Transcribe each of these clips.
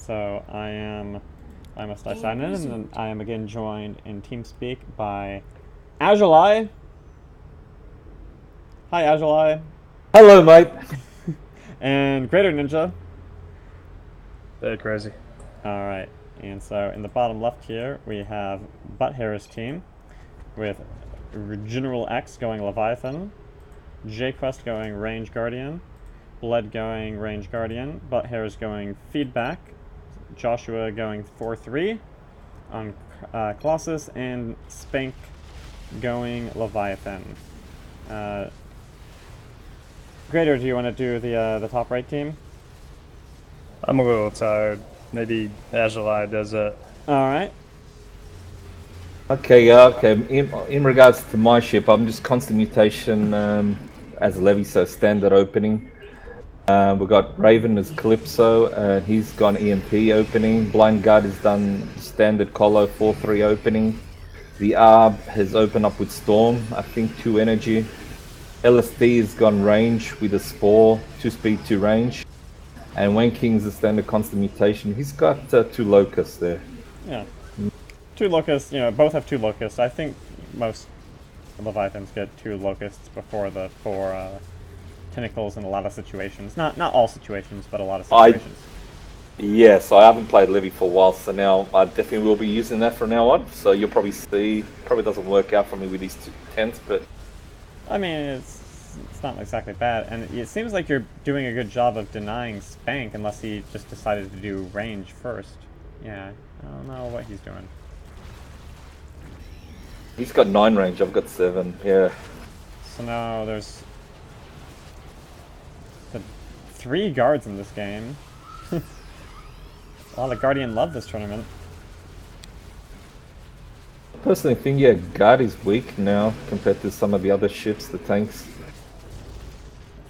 So I must sign in, and then I am again joined in TeamSpeak by Agileye. Hi, Agileye. Hello, mate. And Greater Ninja. They're crazy. Alright, and so in the bottom left here, we have Butthairs team with General X going Leviathan, J-Quest going Range Guardian, Bled going Range Guardian, Butthairs going Feedback, Joshua going 4-3 on Colossus, and Spank going Leviathan. Greater, do you want to do the top right team? I'm a little tired. Maybe Agileye does it. Alright. Okay, okay. In regards to my ship, I'm just constant mutation as a levy, so standard opening. We've got Raven as Calypso, he's gone EMP opening. Blind Guard has done standard Colo 4-3 opening. The Arb has opened up with Storm, I think 2 energy. LSD has gone range with a Spore, 2 speed, 2 range. And Wayne King's a standard constant mutation. He's got 2 locusts there. Yeah. 2 locusts, both have 2 locusts. I think most Leviathans get 2 locusts before the 4 tentacles in a lot of situations. Not all situations, but a lot of situations. Yes, I haven't played Levy for a while, so now I definitely will be using that from now on. So you'll probably see, probably doesn't work out for me with these 2 tents, but... I mean, it's not exactly bad, and it seems like you're doing a good job of denying Spank, unless he just decided to do range first. Yeah, I don't know what he's doing. He's got 9 range, I've got 7, yeah. So now there's 3 guards in this game. A lot of Guardian love this tournament. I personally think, yeah, Guard is weak now compared to some of the other ships, the tanks.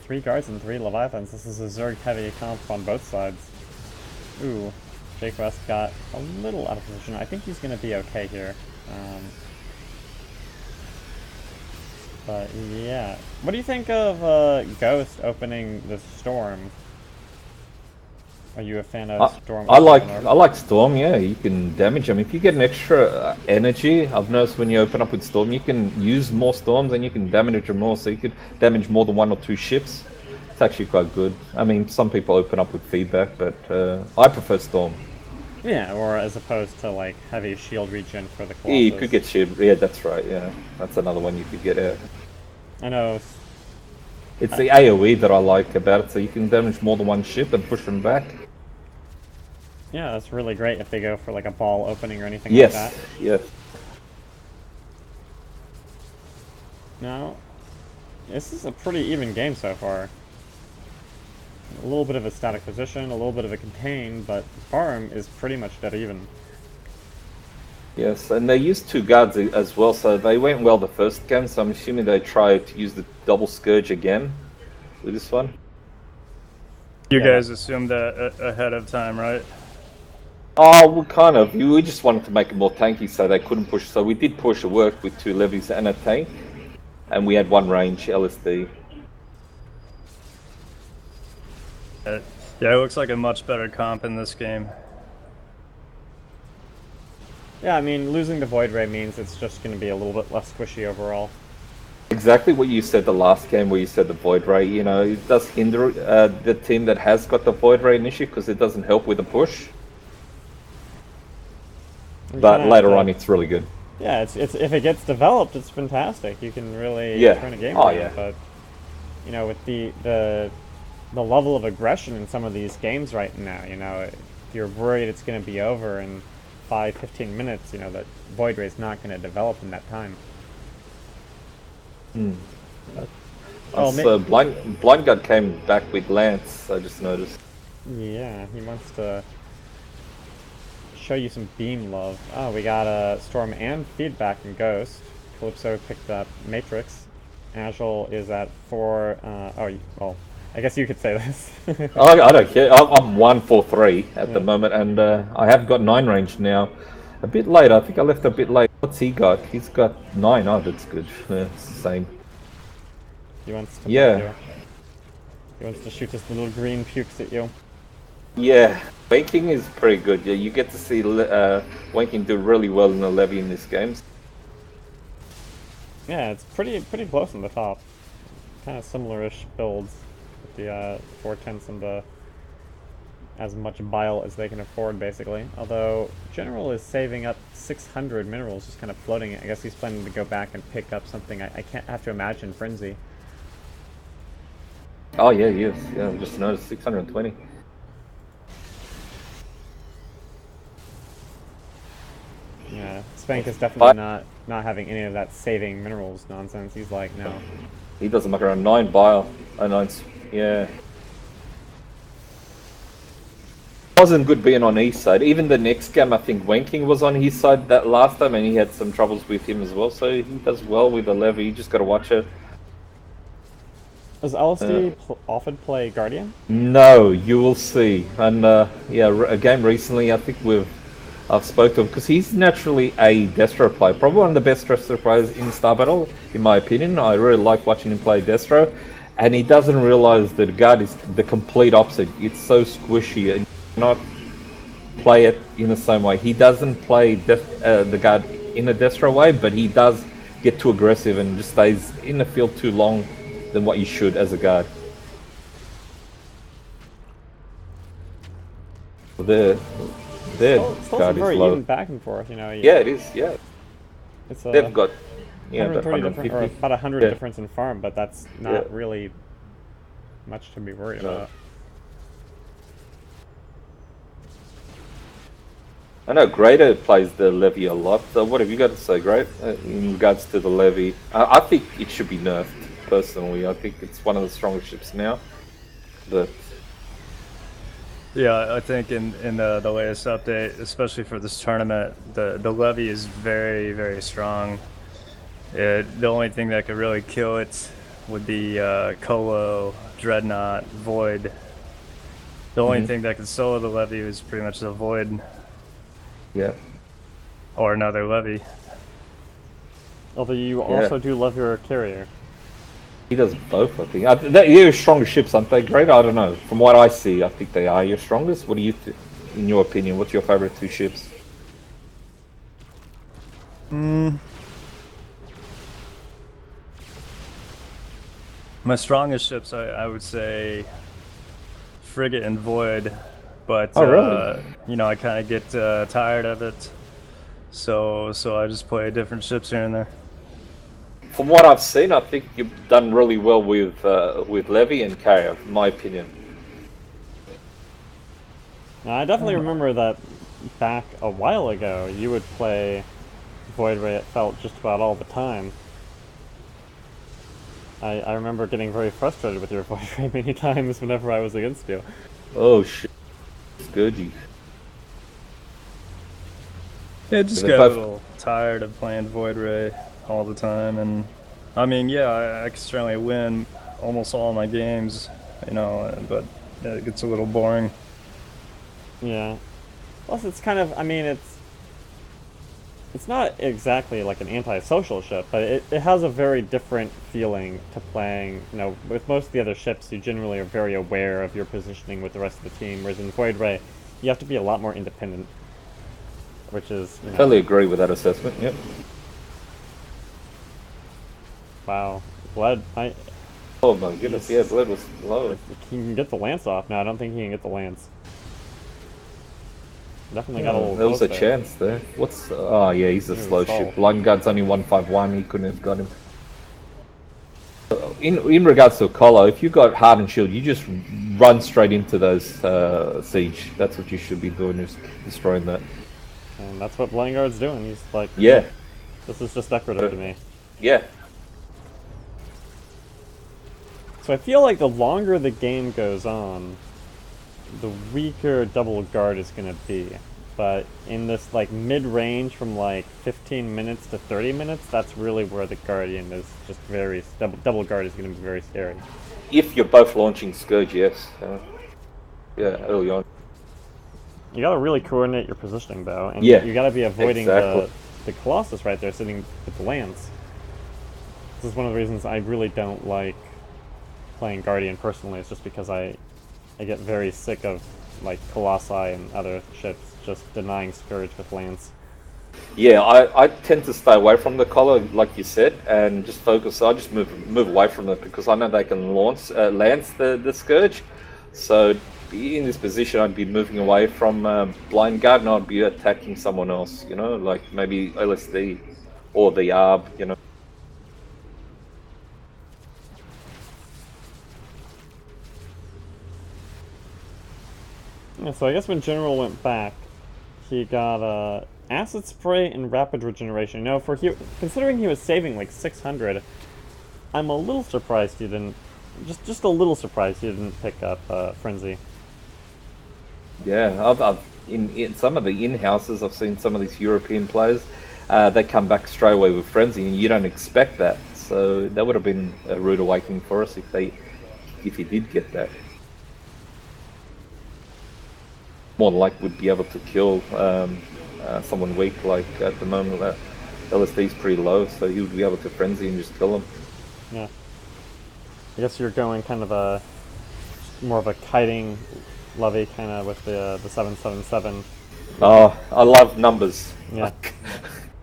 3 guards and 3 Leviathans. This is a Zerg heavy comp on both sides. Ooh, Jake West got a little out of position. I think he's going to be okay here. But yeah. What do you think of Ghost opening the Storm? Are you a fan of Storm? I like Storm, yeah, you can damage them. If you get an extra energy, I've noticed when you open up with Storm, you can use more Storms and you can damage them more, so you could damage more than 1 or 2 ships. It's actually quite good. I mean, some people open up with Feedback, but I prefer Storm. Yeah, or as opposed to like heavy shield regen for the Colossus. Yeah, you could get shield, yeah, that's right, yeah. That's another one you could get out. I know. It's the AoE that I like about it, so you can damage more than 1 ship and push them back. Yeah, that's really great if they go for like a ball opening or anything like that. Yes. Now, this is a pretty even game so far. A little bit of a static position, a little bit of a contain, but farm is pretty much dead even. Yes, and they used 2 guards as well, so they went well the first game, so I'm assuming they tried to use the double Scourge again with this one. You guys assumed that ahead of time, right? Oh, well, kind of. We just wanted to make it more tanky so they couldn't push. So we did push. It worked with 2 levies and a tank. And we had 1 range, LSD. Yeah, it looks like a much better comp in this game. Yeah, I mean, losing the Void Ray means it's just going to be a little bit less squishy overall. Exactly what you said the last game where you said the Void Ray. It does hinder the team that has got the Void Ray initially because it doesn't help with the push. But later on, it's really good. Yeah, it's if it gets developed, it's fantastic. You can really turn a game around. Yeah. But with the level of aggression in some of these games right now, if you're worried it's going to be over in 5-15 minutes, that Void Ray is not going to develop in that time. Blind Guard came back with Lance. I just noticed. Yeah, he wants to show you some beam love. Oh, we got a Storm and Feedback and Ghost. Calypso picked up Matrix. Agile is at 4. Well, I guess you could say this. I don't care. I'm 1-4-3 at the moment, and I have got 9 range now. A bit late. I think I left a bit late. What's he got? He's got 9. Oh, that's good. It's the same. He wants to He wants to shoot his little green pukes at you. Yeah, wanking is pretty good. Yeah, you get to see wanking do really well in the levy in this game. Yeah, it's pretty close on the top. Kind of similar-ish builds with the 4/10 and the as much bile as they can afford, basically. Although General is saving up 600 minerals, just kind of floating it. I guess he's planning to go back and pick up something. I can't have to imagine Frenzy. Oh yeah, yes, yeah. Just noticed 620. Yeah, Spank is definitely not having any of that saving minerals nonsense. He's like, no. He doesn't muck around. 9 bile. Oh, 9. Yeah. Wasn't good being on his side. Even the next game, I think Wanking was on his side that last time, and he had some troubles with him as well. So he does well with the levy. You just got to watch it. Does LSD often play Guardian? No, you will see. And yeah, a game recently, I think I've spoke to him because he's naturally a Destro player, probably one of the best Destro players in Star Battle, in my opinion. I really like watching him play Destro, and he doesn't realize that guard is the complete opposite. It's so squishy and not play it in the same way. He doesn't play the guard in a Destro way, but he does get too aggressive and just stays in the field too long than what you should as a guard. Their Still guard some very is low. even back and forth, you know. Yeah, it is. Yeah, It's they've got 130 different, or about 100 Yeah. difference in farm, but that's not really much to be worried about. I know Greater plays the levy a lot. So what have you got to say, Great, in regards to the levy? I think it should be nerfed. Personally, I think it's one of the strongest ships now. But Yeah, I think in the latest update, especially for this tournament, the levy is very, very strong. The only thing that could really kill it would be Colo, Dreadnought, Void. The only thing that could solo the levy is pretty much the Void yeah, or another levy. Although you also do love your carrier. he does both. I think they're your strongest ships, aren't they? Great. I don't know. From what I see, I think they are your strongest. What do you, in your opinion, what's your favorite 2 ships? My strongest ships, I would say, Frigate and Void, but really? you know, I kind of get tired of it, so I just play different ships here and there. From what I've seen, I think you've done really well with Levy and Carrier, in my opinion. Now, I definitely remember that back a while ago, you would play Void Ray, it felt, just about all the time. I remember getting very frustrated with your Void Ray many times whenever I was against you. Oh shit, Scourgy. Yeah, just got a little tired of playing Void Ray all the time, and I mean, yeah, I can certainly win almost all my games, you know, but it gets a little boring. Yeah. Plus, it's kind of, I mean, it's not exactly like an anti-social ship, but it has a very different feeling to playing, you know, with most of the other ships, you generally are very aware of your positioning with the rest of the team, whereas in Void Ray, you have to be a lot more independent, which is, you know, Totally agree with that assessment, yep. Wow. Bled, Oh my goodness, yeah, Bled was low. he can get the lance off now, I don't think he can get the lance. Definitely got a little There was a close there. chance there. What's... Oh yeah, he's a He was slow slow. ship. Line guard's only 151, he couldn't have got him. In regards to Colo, if you got Hardened Shield, you just run straight into those siege. That's what you should be doing, is destroying that. And that's what Blangard's doing, he's like, Yeah, this is just decorative to me. yeah. So I feel like the longer the game goes on, the weaker double guard is going to be. But in this like mid-range from like 15 minutes to 30 minutes, that's really where the Guardian is just very... Double guard is going to be very scary. If you're both launching Scourge, yes. Yeah, early on. You got to really coordinate your positioning though, and Yeah, you got to be avoiding exactly. the Colossus right there sitting with the lance. This is one of the reasons I really don't like playing Guardian personally. It's just because I get very sick of like Colossi and other ships just denying Scourge with Lance. Yeah, I tend to stay away from the collar, like you said, and just focus. I just move away from it because I know they can lance the Scourge. So in this position, I'd be moving away from Blind Guard, and I'd be attacking someone else. You know, like maybe LSD or the ARB. You know. Yeah, so I guess when General went back, he got Acid Spray and Rapid Regeneration. You know, considering he was saving like 600, I'm a little surprised he didn't. Just a little surprised he didn't pick up Frenzy. Yeah, I've in some of the in-houses, I've seen some of these European players. They come back straight away with Frenzy, and you don't expect that. So that would have been a rude awakening for us if he did get that. More than likely would be able to kill someone weak. Like at the moment, LSD's pretty low, so he would be able to Frenzy and just kill him. Yeah. I guess you're going kind of more of a kiting levy kind of with the 777. Oh, I love numbers. Yeah.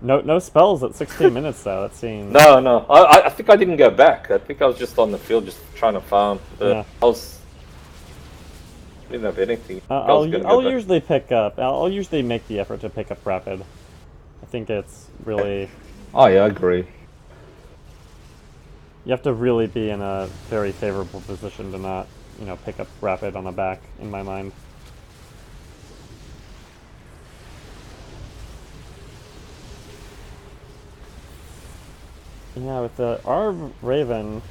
No spells at 16 minutes though. That seems. No. I think I didn't go back. I think I was just on the field, just trying to farm. Yeah. I didn't have anything. I'll usually pick up. I'll usually make the effort to pick up Rapid. I think it's really. Oh yeah, I agree. You have to really be in a very favorable position to not, pick up Rapid on the back, in my mind. Yeah, with the Arb Raven,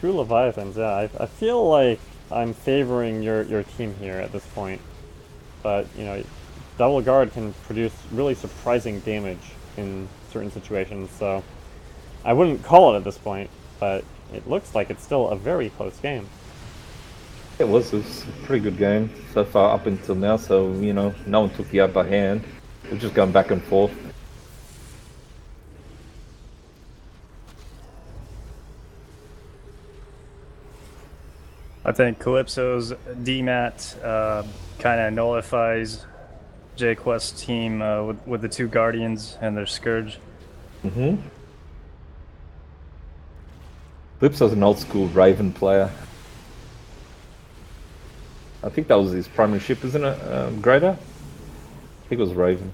2 Leviathans, yeah, I feel like I'm favoring your team here at this point. But, Double Guard can produce really surprising damage in certain situations, so I wouldn't call it at this point, but it looks like it's still a very close game. It was a pretty good game so far up until now, so, no one took the upper hand. We're just going back and forth. I think Calypso's DMAT kind of nullifies J-Quest's team with the 2 Guardians and their Scourge. Mm-hmm. Calypso's an old school Raven player. I think that was his primary ship, isn't it? Greater? I think it was Raven.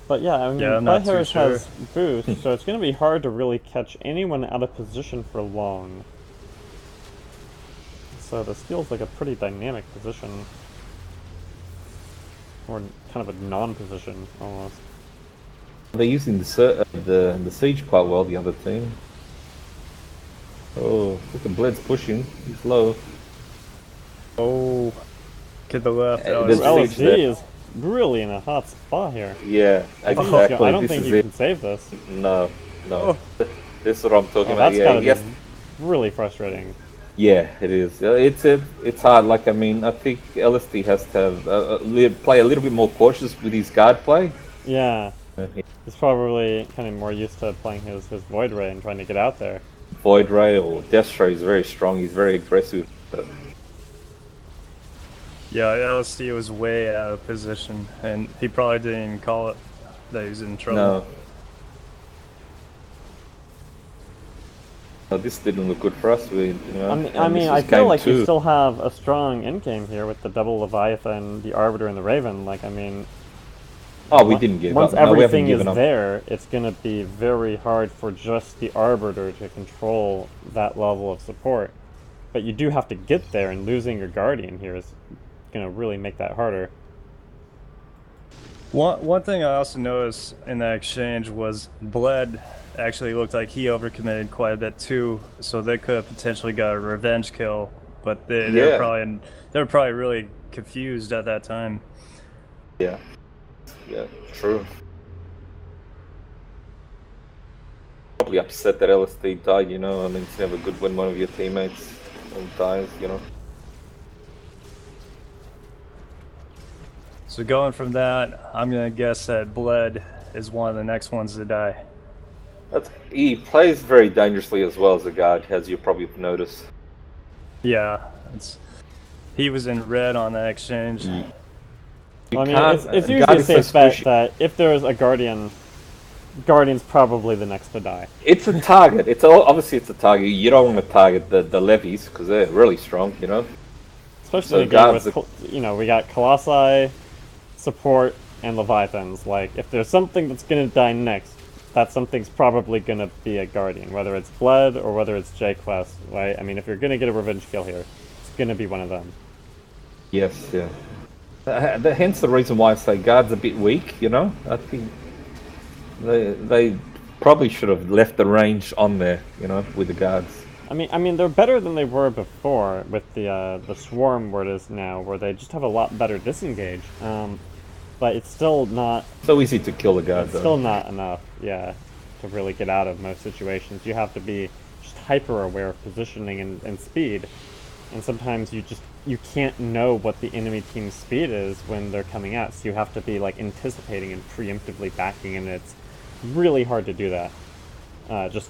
But yeah, I mean, Butthairs has boost, so it's going to be hard to really catch anyone out of position for long. So this feels like a pretty dynamic position. Or kind of a non-position, almost. They're using the siege quite well, the other team. Oh, look at Bled's pushing. He's low. Oh, to the left. LSD is really in a hot spot here. Yeah, exactly. I don't think you can save this. No. Oh. This is what I'm talking about. That's gotta be really frustrating. Yeah, it is. It's hard. Like, I mean, I think LSD has to have, play a little bit more cautious with his guard play. Yeah. He's probably kind of more used to playing his Void Ray and trying to get out there. Void Ray or Death Ray is very strong. He's very aggressive. But... Yeah, LSD was way out of position, and he probably didn't even call it that he was in trouble. No, this didn't look good for us. I feel like you still have a strong endgame here with the double Leviathan, the Arbiter, and the Raven. Like, I mean... Oh, we didn't give up. Once everything is there, it's going to be very hard for just the Arbiter to control that level of support. But you do have to get there, and losing your Guardian here is going to really make that harder. One thing I also noticed in that exchange was Bled actually looked like he overcommitted quite a bit too, so they could have potentially got a revenge kill, but they were probably really confused at that time. Yeah, true. Probably upset that LSD died, I mean, it's never good when one of your teammates dies, So going from that, I'm gonna guess that Bled is one of the next ones to die. He plays very dangerously as well as a guard, as you probably noticed. Yeah, he was in red on that exchange. I mean, it's usually a safe bet that if there's a Guardian's probably the next to die. It's a target. Obviously it's a target. You don't want to target the levies because they're really strong, you know. Especially in a game with, we got Colossi, support, and Leviathans. Like, if there's something that's gonna die next, that something's probably gonna be a Guardian, whether it's Bled or whether it's J-Quest, right? I mean, if you're gonna get a revenge kill here, it's gonna be one of them. Yes, yeah. Hence the reason why I say guard's a bit weak, you know? I think they probably should have left the range on there, you know, with the guards. I mean, they're better than they were before with the swarm where it is now, where they just have a lot better disengage. But it's still not so easy to kill the guard. It's still not enough, yeah, to really get out of most situations. You have to be just hyper aware of positioning and speed, and sometimes you can't know what the enemy team's speed is when they're coming out. So you have to be like anticipating and preemptively backing, and it's really hard to do that. Just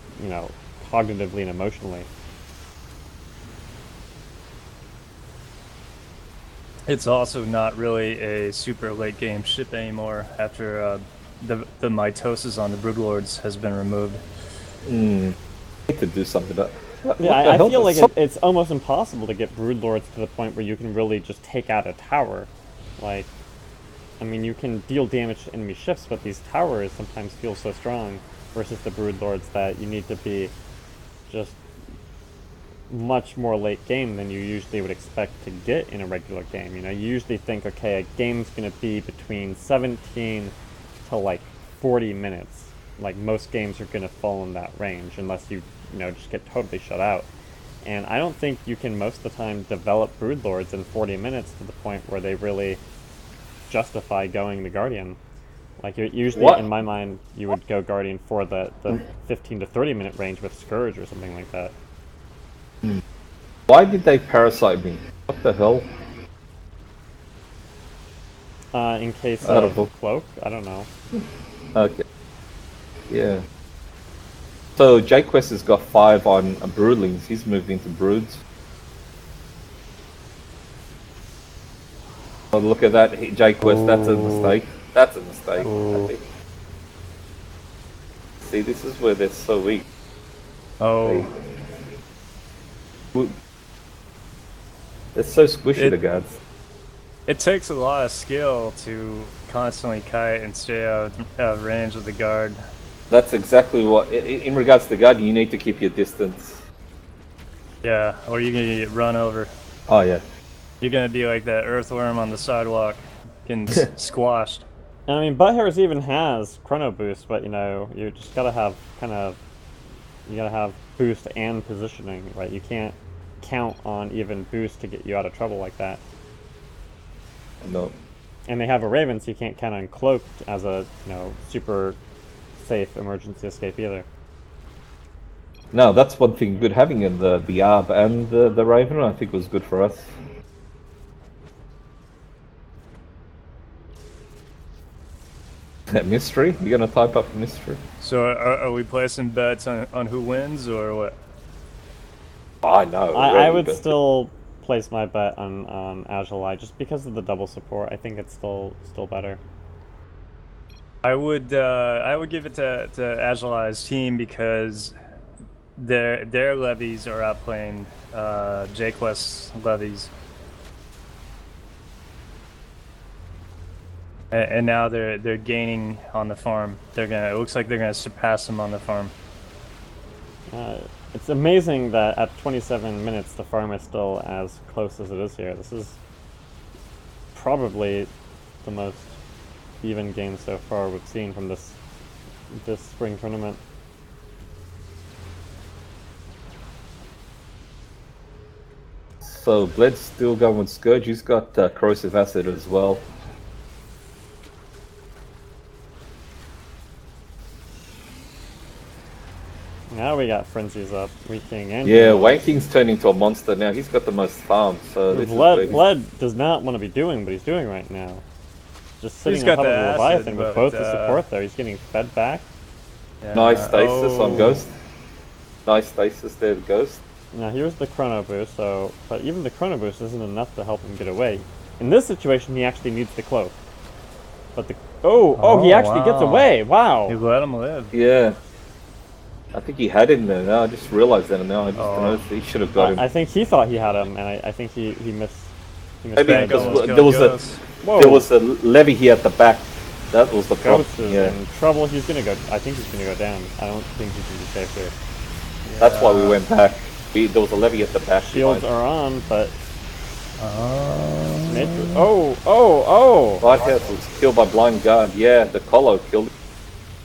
cognitively and emotionally. It's also not really a super late game ship anymore after the mitosis on the Broodlords has been removed. Need to do something about. Yeah, I feel like it's almost impossible to get Broodlords to the point where you can really just take out a tower. Like, I mean, you can deal damage to enemy ships, but these towers sometimes feel so strong versus the Broodlords that you need to be just much more late game than you usually would expect to get in a regular game. You usually think, okay, a game's going to be between 17 to like 40 minutes. Like, most games are going to fall in that range unless you just get totally shut out. And I don't think you can most of the time develop Broodlords in 40 minutes to the point where they really justify going the Guardian. Like, usually, in my mind, you would go Guardian for the 15 to 30 minute range with Scourge or something like that. Why did they parasite me? What the hell? In case of Cloak? I don't know. Okay. Yeah. So J-Quest has got 5 on Broodlings. He's moved into Broods. Oh, look at that, J-Quest. That's a mistake. That's a mistake, I think. See, this is where they're so weak. Oh. They're so squishy, the guards. It takes a lot of skill to constantly kite and stay out of range of the guard. That's exactly what... In regards to the guard, you need to keep your distance. Yeah, or you're going to get run over. Oh, yeah. You're going to be like that earthworm on the sidewalk, getting squashed. And I mean, Butthairs even has Chrono Boost, but you just gotta have you gotta have boost and positioning, right? You can't count on even boost to get you out of trouble like that. No. And they have a Raven, so you can't count on Cloak as a super safe emergency escape either. No, that's one thing good having in the Arb and the Raven. I think was good for us. Mystery? You're gonna type up mystery? So are we placing bets on who wins or what? I know. I would still place my bet on Azulai just because of the double support. I think it's still better. I would give it to Azulai's team because their levies are outplaying J-Quest's levies. And now they're gaining on the farm. It looks like they're gonna surpass them on the farm. It's amazing that at 27 minutes the farm is still as close as it is here. This is probably the most even game so far we've seen from this spring tournament. So Bled's still going with Scourge. He's got corrosive acid as well. Now we got frenzies up, Wheat King and yeah, Wheat King's turned into a monster now. He's got the most farm, so this Bled does not want to be doing what he's doing right now. Just sitting on top of the Leviathan with both the support there. He's getting fed back. Yeah. Nice stasis on Oh. Ghost. Nice stasis there, Ghost. Now here's the chrono boost, but even the chrono boost isn't enough to help him get away. In this situation, he actually needs the cloak. But he actually gets wow. away. Wow. You let him live. Yeah. I think he had him there. Now I just realized that now. I just noticed he should have got him. I think he thought he had him, and I think he missed. Maybe Back because almost there killed was Ghost. there was a levy here at the back. That was the problem. Ghost is Yeah. in trouble. He's gonna go. I think he's gonna go down. I don't think he can be safe here. That's why we went back. There was a levy at the back. Shields behind. are on, but Oh. Butthairs was killed by blind guard. Yeah, the Colo killed him.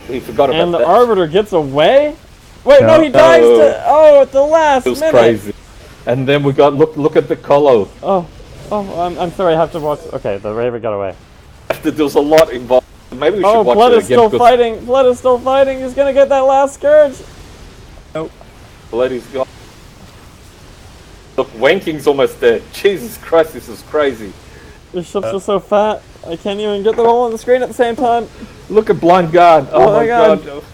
We forgot about And the that. Arbiter gets away? Wait, no, he No. dies at the last It was minute. crazy. And then we got look at the Colo. Oh, I'm sorry, I have to watch. Okay, the Raven got away. There was a lot involved. Maybe we should Oh, watch Blood it is again. still because fighting. Blood is still fighting. He's gonna get that last scourge. Nope. Blood is gone. Look, Wanking's almost there. Jesus Christ, this is crazy. The ships are so fat. I can't even get them all on the screen at the same time. Look at blind guard. Oh Oh, my my God. god.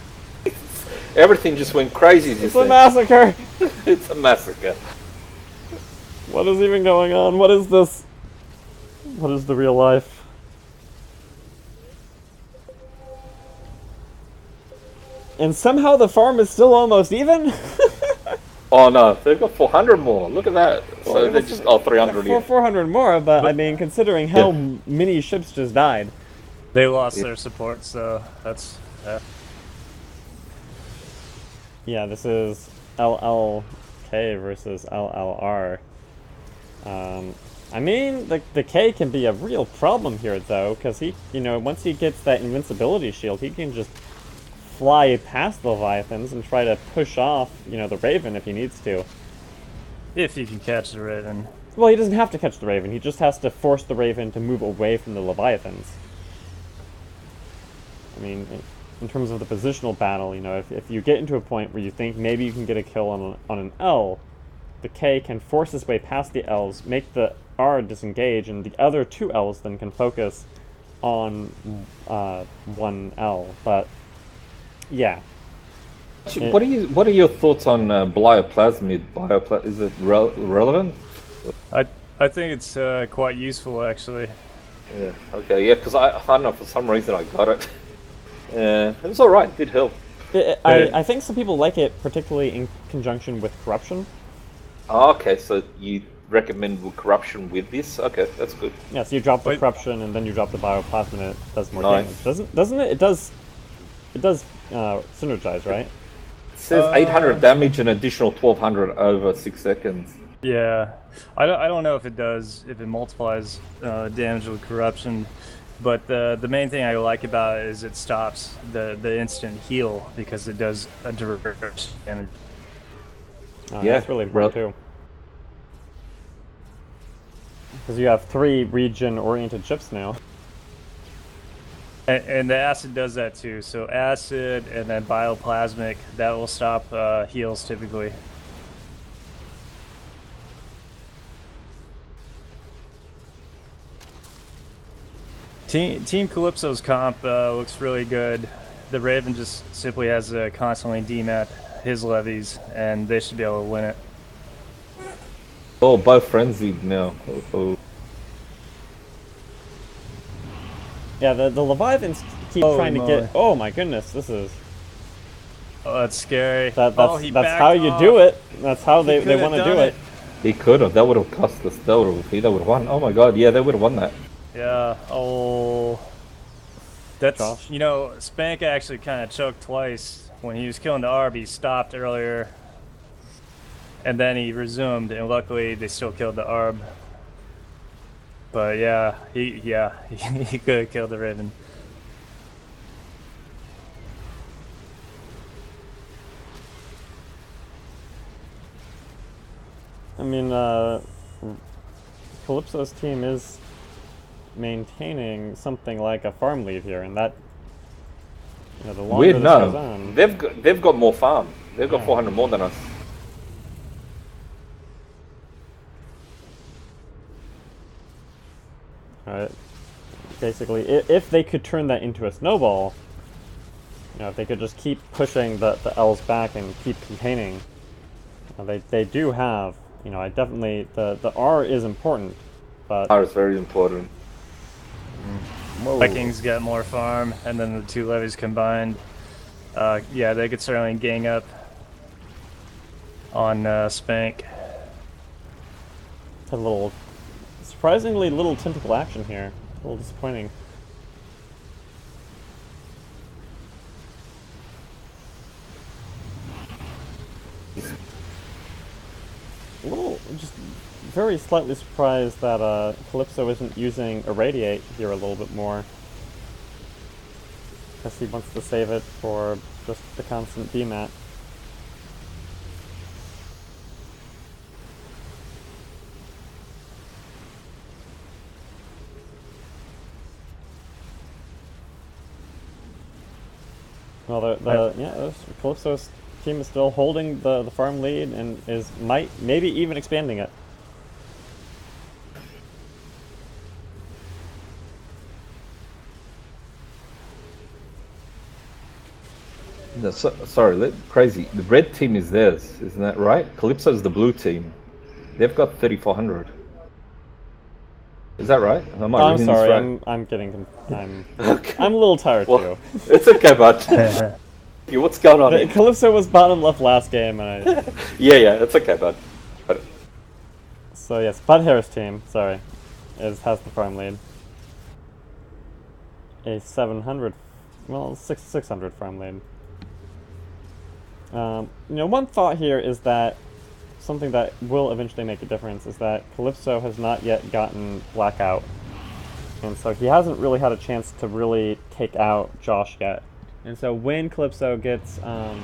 Everything just went crazy. It's a massacre. It's a massacre. What is even going on? What is this? What is the real life? And somehow the farm is still almost even? Oh no, they've got 400 more. Look at that. So they're just 300 here. 400 more, but I mean, considering how many ships just died. They lost their support, so that's. Yeah, this is LLK versus LLR. I mean, the K can be a real problem here, though, because he, once he gets that invincibility shield, he can just fly past the Leviathans and try to push off, the Raven if he needs to. If you can catch the Raven. Well, he doesn't have to catch the Raven. He just has to force the Raven to move away from the Leviathans. I mean, in terms of the positional battle, if you get into a point where you think maybe you can get a kill on an L, the K can force his way past the Ls, make the R disengage, and the other two Ls then can focus on one L. But yeah. What are your thoughts on bioplasmid? Is it relevant? I think it's quite useful, actually. Yeah. Okay. Yeah. Because I don't know, for some reason I got it. Yeah. It was all right. It did help. I think some people like it, particularly in conjunction with corruption. Oh, okay. So you recommend corruption with this? Okay, that's good. Yeah. So you drop the corruption and then you drop the bioplasma, and it does more Nice. damage. Doesn't it? It does synergize, right? It says 800 damage and additional 1200 over 6 seconds. Yeah, I don't know if it does, if it multiplies damage with corruption, but the main thing I like about it is it stops the instant heal because it does a direct damage. Yeah, that's really important too. Because you have 3 region-oriented ships now. And the acid does that too. So acid and then bioplasmic, that will stop heals typically. Team Calypso's comp looks really good. The Raven just simply has to constantly demat his levies, and they should be able to win it. Oh, both frenzied now. Oh. Yeah, the Leviathans keep trying to get. Oh my goodness, this is. Oh, that's scary. That's backed how you off. do it. That's how they could've want to done do it. He could have. That would have cost us. They would have won. Oh my god, yeah, they would have won that. Yeah. Oh. That's Josh? Spank actually kind of choked twice when he was killing the Arb. He stopped earlier, and then he resumed, and luckily they still killed the Arb. But yeah, he could have killed the Raven. I mean, Calypso's team is maintaining something like a farm lead here, and that, the longer Weird, this no. goes on. They've got more farm. They've got 400 more than us. Alright. Basically, if they could turn that into a snowball, You know, if they could just keep pushing the L's back and keep containing, they do have, you know, I definitely, the R is important, but... R is very important. Whoa. Vikings get more farm, and then the two levies combined. Yeah, they could certainly gang up on Spank. A little, surprisingly little tentacle action here. A little disappointing. A little, just very slightly surprised that Calypso isn't using Irradiate here a little bit more. Guess he wants to save it for just the constant BMAT. Well, Calypso's team is still holding the farm lead and maybe even expanding it. No, sorry, crazy. The red team is theirs, isn't that right? Calypso is the blue team. They've got 3,400. Is that right? Am I I'm reading sorry. this right? I'm getting. Okay. I'm a little tired Well, too. It's okay, bud. What's going on here? Calypso was bottom left last game, and I. Yeah, it's okay, bud. So yes, Butthairs team, sorry, has the farm lead. A 700, well, 600 farm lead. You know, one thought here is that something that will eventually make a difference is that Calypso has not yet gotten Blackout, and so he hasn't really had a chance to really take out Josh yet. And so when Calypso gets a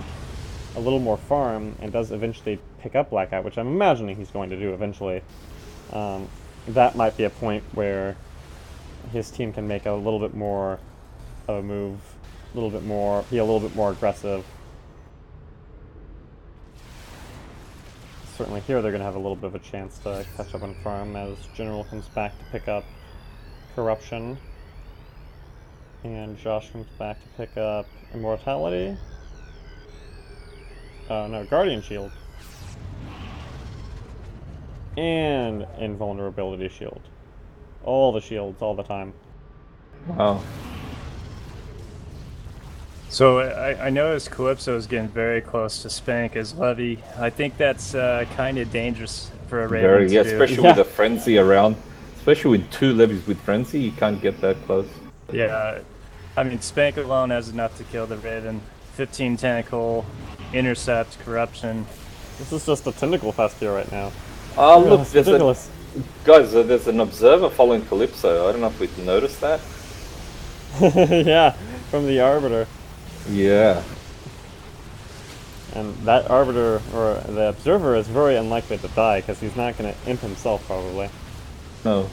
little more farm and does eventually pick up Blackout, which I'm imagining he's going to do eventually, that might be a point where his team can make a little bit more of a move, be a little bit more aggressive. Certainly here they're going to have a little bit of a chance to catch up on farm as General comes back to pick up Corruption. And Josh comes back to pick up Immortality. Oh no, Guardian Shield. And Invulnerability Shield. All the shields, all the time. Wow. So I noticed Calypso is getting very close to Spank as Levy. I think that's kind of dangerous for a Raven to do. Especially with a Frenzy around. Especially with two levies with Frenzy, you can't get that close. Yeah, I mean, Spank alone has enough to kill the Raven. 15 Tentacle, Intercept, Corruption. This is just a tentacle fest here right now. Oh, look, it's ridiculous. There's an observer following Calypso. I don't know if we've noticed that. Yeah, from the Arbiter. Yeah. And that Arbiter, or the Observer, is very unlikely to die, because he's not going to imp himself, probably. No.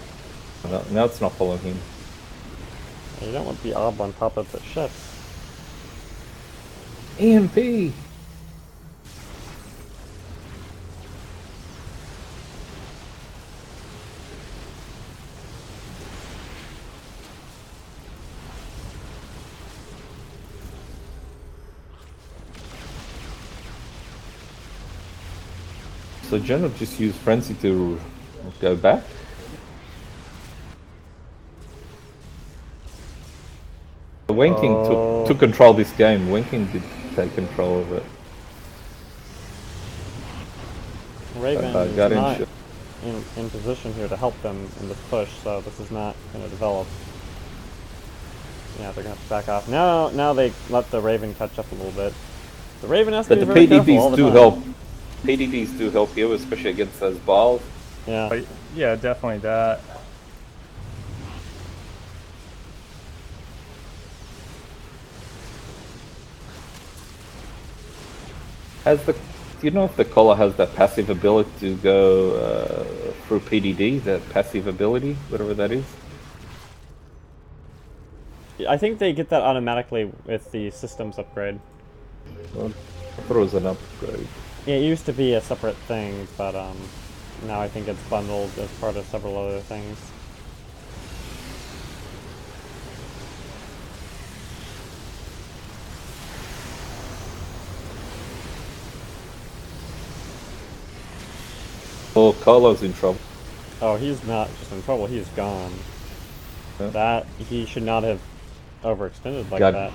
Now it's not following him. You don't want the Ob on top of the ship. EMP! So General just used Frenzy to go back? Wenking took control of this game. Wenking did take control of it. Raven is not in position here to help them in this push, so this is not going to develop. Yeah, they're going to have to back off. Now they let the Raven catch up a little bit. The Raven has to be very careful all the time. Help. PDDs do help you, especially against those balls. Yeah. Yeah, definitely that. Do you know if the collar has that passive ability to go through PDD, that passive ability, whatever that is? I think they get that automatically with the systems upgrade. Well, I thought it was an upgrade. Yeah, it used to be a separate thing, but now I think it's bundled as part of several other things. or Colo's in trouble. Oh, he's not just in trouble, he's gone. Yeah. That, he should not have overextended like God. that.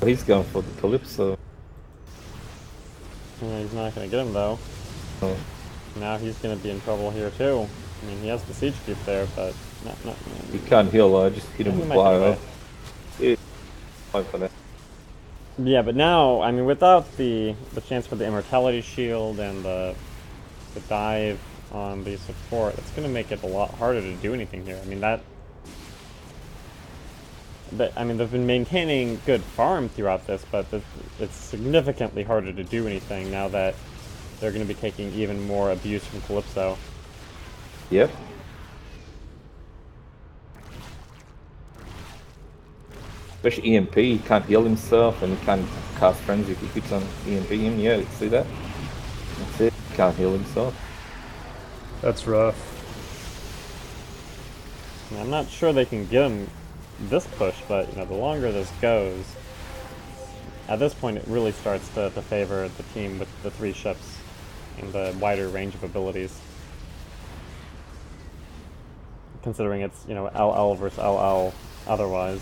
He's going for the Calypso. Yeah, he's not going to get him though. Oh. Now he's going to be in trouble here too. I mean, he has the siege keep there, but not. He can't heal, I just hit him He with might get away. bio. Yeah, fine for that. Yeah, but now, I mean, without the chance for the immortality shield and the dive on the support, it's going to make it a lot harder to do anything here. I mean, I mean, they've been maintaining good farm throughout this, but it's significantly harder to do anything now that they're going to be taking even more abuse from Calypso. Yep. Especially EMP, he can't heal himself and he can't cast frenzy if he keeps on EMP him. Yeah, see that? That's it. He can't heal himself. That's rough. And I'm not sure they can get him this push, but you know, the longer this goes, at this point it really starts to favor the team with the 3 ships and the wider range of abilities. Considering it's, you know, LL versus LL otherwise.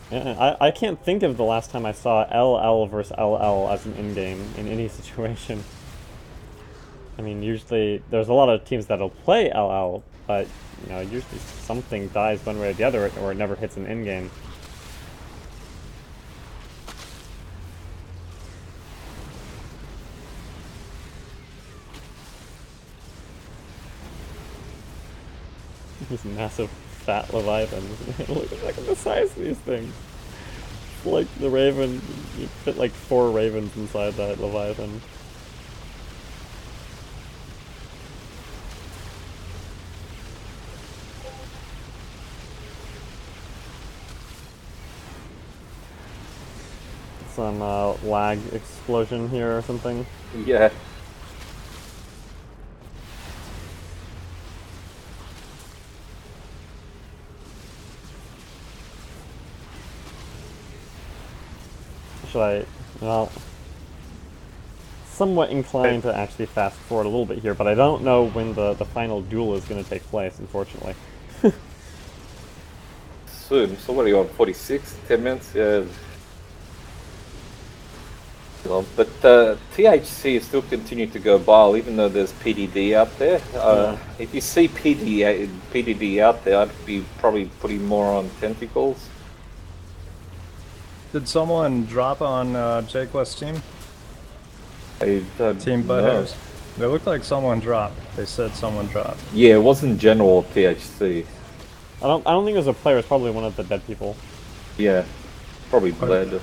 And I can't think of the last time I saw LL versus LL as an in-game in any situation. I mean, usually there's a lot of teams that'll play LL, but you know, usually something dies one way or the other, or it never hits an in-game. These massive fat leviathans. Look at the size of these things. It's like the raven, you fit like 4 ravens inside that leviathan. Some lag explosion here or something. Yeah. Should I, well, somewhat inclined to actually fast forward a little bit here, but I don't know when the final duel is going to take place, unfortunately. Soon. So what are you on? 46? 10 minutes? Yeah. But THC still continue to go bile, even though there's PDD out there. If you see PDD out there, I'd be probably putting more on Tentacles. Did someone drop on JQuest's team? Team No. Butthairs. It looked like someone dropped. They said someone dropped. Yeah, it wasn't general THC. I don't think it was a player, it's probably one of the dead people. Yeah, probably bled.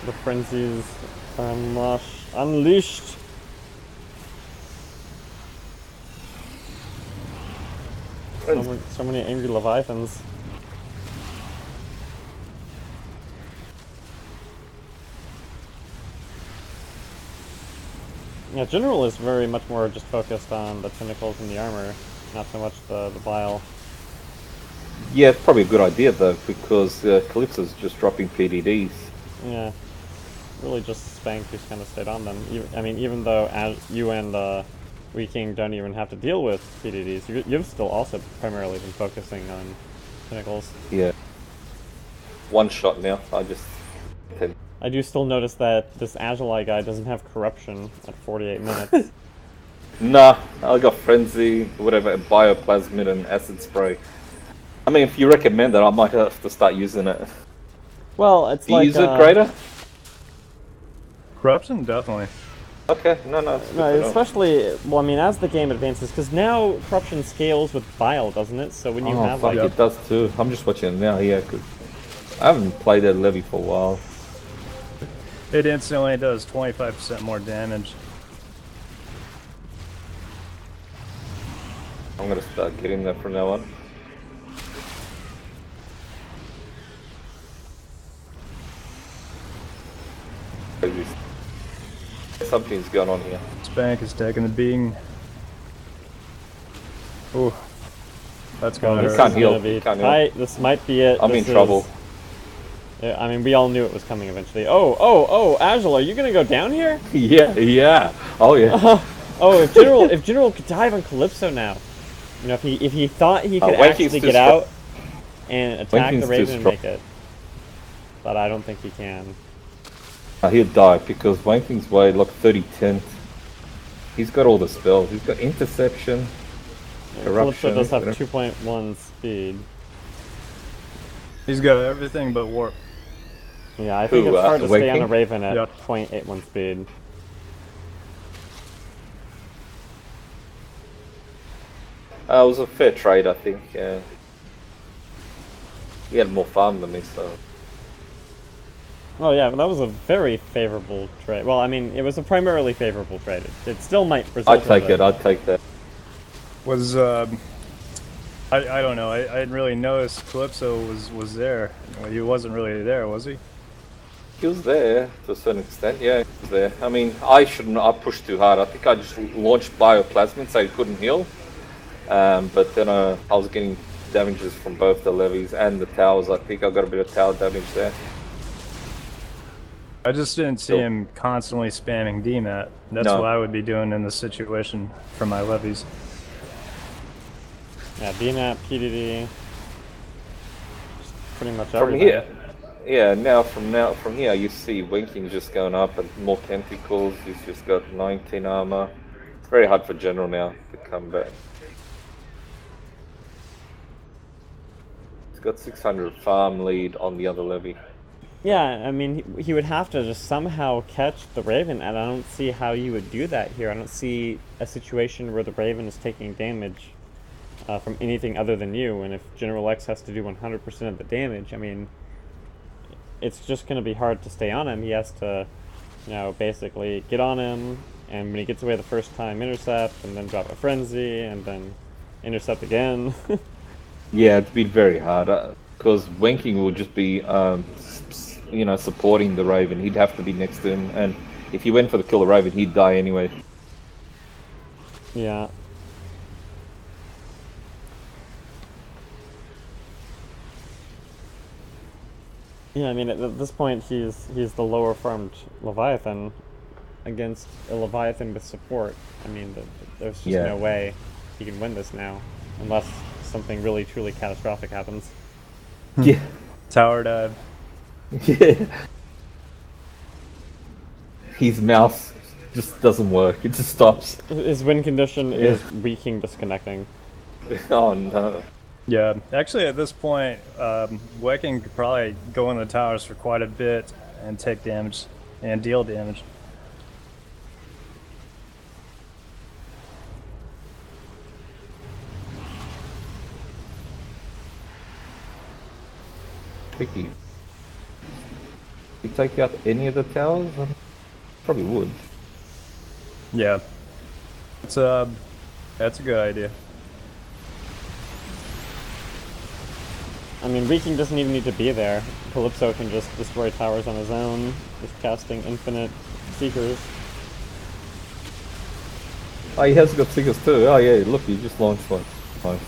The frenzies are unleashed. So many angry leviathans. Yeah, General is very much more just focused on the tentacles and the armor, not so much the bile. Yeah, it's probably a good idea though, because Calypso's just dropping PDDs. Yeah, really just Spank who's kind of stayed on them. I mean, even though as you and Wee King don't even have to deal with PDDs, you've still also primarily been focusing on tentacles. Yeah. One shot now, I do still notice that this Agilite guy doesn't have corruption at 48 minutes. Nah, I got Frenzy, whatever, Bioplasmid and Acid Spray. I mean, if you recommend it, I might have to start using it. Well, it's Do you like... use it greater? Corruption, definitely. Okay, no, it's good No, to know. especially, well, I mean, as the game advances, because now corruption scales with bile, doesn't it? So when you have, fuck, like... it does too. I'm just watching it now, yeah, 'cause I haven't played that levy for a while. It instantly does 25% more damage. I'm gonna start getting that from now on. Something's going on here. Spank is taking the beating. Ooh, that's Oh, gonna this he is can't hurt. heal. gonna be He can't heal. tight. This might be it. I'm This in trouble. is- Yeah, I mean, we all knew it was coming eventually. Oh, Agile, are you gonna go down here? Yeah. Oh yeah. Oh, if General could dive on Calypso now, you know, if he thought he could Wanking's actually too get strong. out and attack the Wanking's too Raven and strong. make it, but I don't think he can. He'll die because Wanking's way like 30-10. He's got all the spells. He's got interception, Calypso corruption. does have whatever. 2.1 speed. He's got everything but warp. Yeah, I think Who, it's hard to stay on a Waking? Raven at Yeah. 0.81 speed. It was a fair trade, I think. He had more farm than me, so. Oh yeah, that was a very favorable trade. Well, I mean, it was a primarily favorable trade. It still might result. I'd take in it. I'd take that. Was I don't know. I didn't really notice Calypso was there. Well, he wasn't really there, was he? He was there to a certain extent. Yeah, he was there. I mean, I shouldn't. I pushed too hard. I think I just launched bioplasmid so he couldn't heal. But then I was getting damages from both the levies and the towers. I think I got a bit of tower damage there. I just didn't see Cool. him constantly spamming DMAT. That's No. what I would be doing in this situation for my levies. Yeah, DNAP, PDD, just pretty much From everything. here, yeah. From here, you see Winking just going up and more tentacles. He's just got 19 armor. It's very hard for General now to come back. He's got 600 farm lead on the other levy. Yeah, I mean, he would have to just somehow catch the Raven, and I don't see how you would do that here. I don't see a situation where the Raven is taking damage from anything other than you, and if General X has to do 100% of the damage, I mean, it's just going to be hard to stay on him. He has to, you know, basically get on him, and when he gets away the first time, intercept, and then drop a frenzy, and then intercept again. Yeah, it'd be very hard because Winking will just be, supporting the Raven. He'd have to be next to him, and if he went for the kill the Raven, he'd die anyway. Yeah. Yeah, I mean, at this point, he's the lower farmed Leviathan against a Leviathan with support. I mean, there's just Yeah. no way he can win this now, unless something really, truly catastrophic happens. Yeah, Tower dive. yeah. His mouse just doesn't work. It just stops. His win condition is Weaking disconnecting. Oh no. Yeah, actually at this point, Wecking could probably go in the towers for quite a bit and take damage and deal damage. Tricky. You take out any of the towers? Probably would. Yeah, it's that's a good idea. I mean, Weaking doesn't even need to be there. Calypso can just destroy towers on his own, just casting infinite Seekers. Oh, he has got Seekers too. Oh yeah, look, he just launched one. Nice.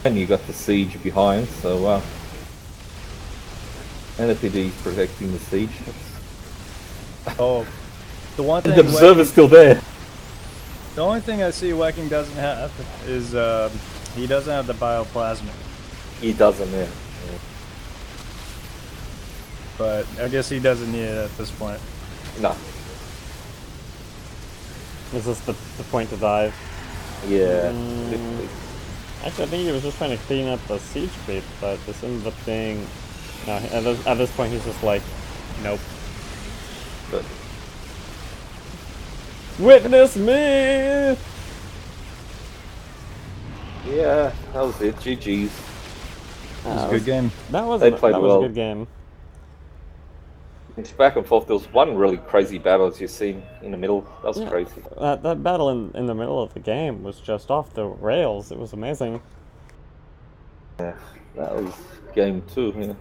And you got the siege behind, so wow. And the PD is protecting the siege. Oh, the one thing The observer's still there. The only thing I see Wecking doesn't have is he doesn't have the bioplasmic. He doesn't, yeah. But I guess he doesn't need it at this point. No. Is this the point to dive? Yeah. Actually, I think he was just trying to clean up the siege creep, but this ended up being... No, at this point he's just like, nope. But Witness me! yeah, that was it. GG's. It was a good game. That was, They that played was well. a good game. It's back and forth. There was one really crazy battle as you've seen in the middle. That was Yeah. crazy. That battle in the middle of the game was just off the rails. It was amazing. Yeah, that was game 2. Yeah.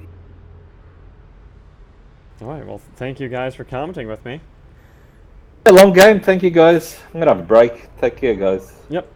Alright, well, thank you guys for commenting with me. A long game. Thank you, guys. I'm gonna have a break. Take care, guys. Yep.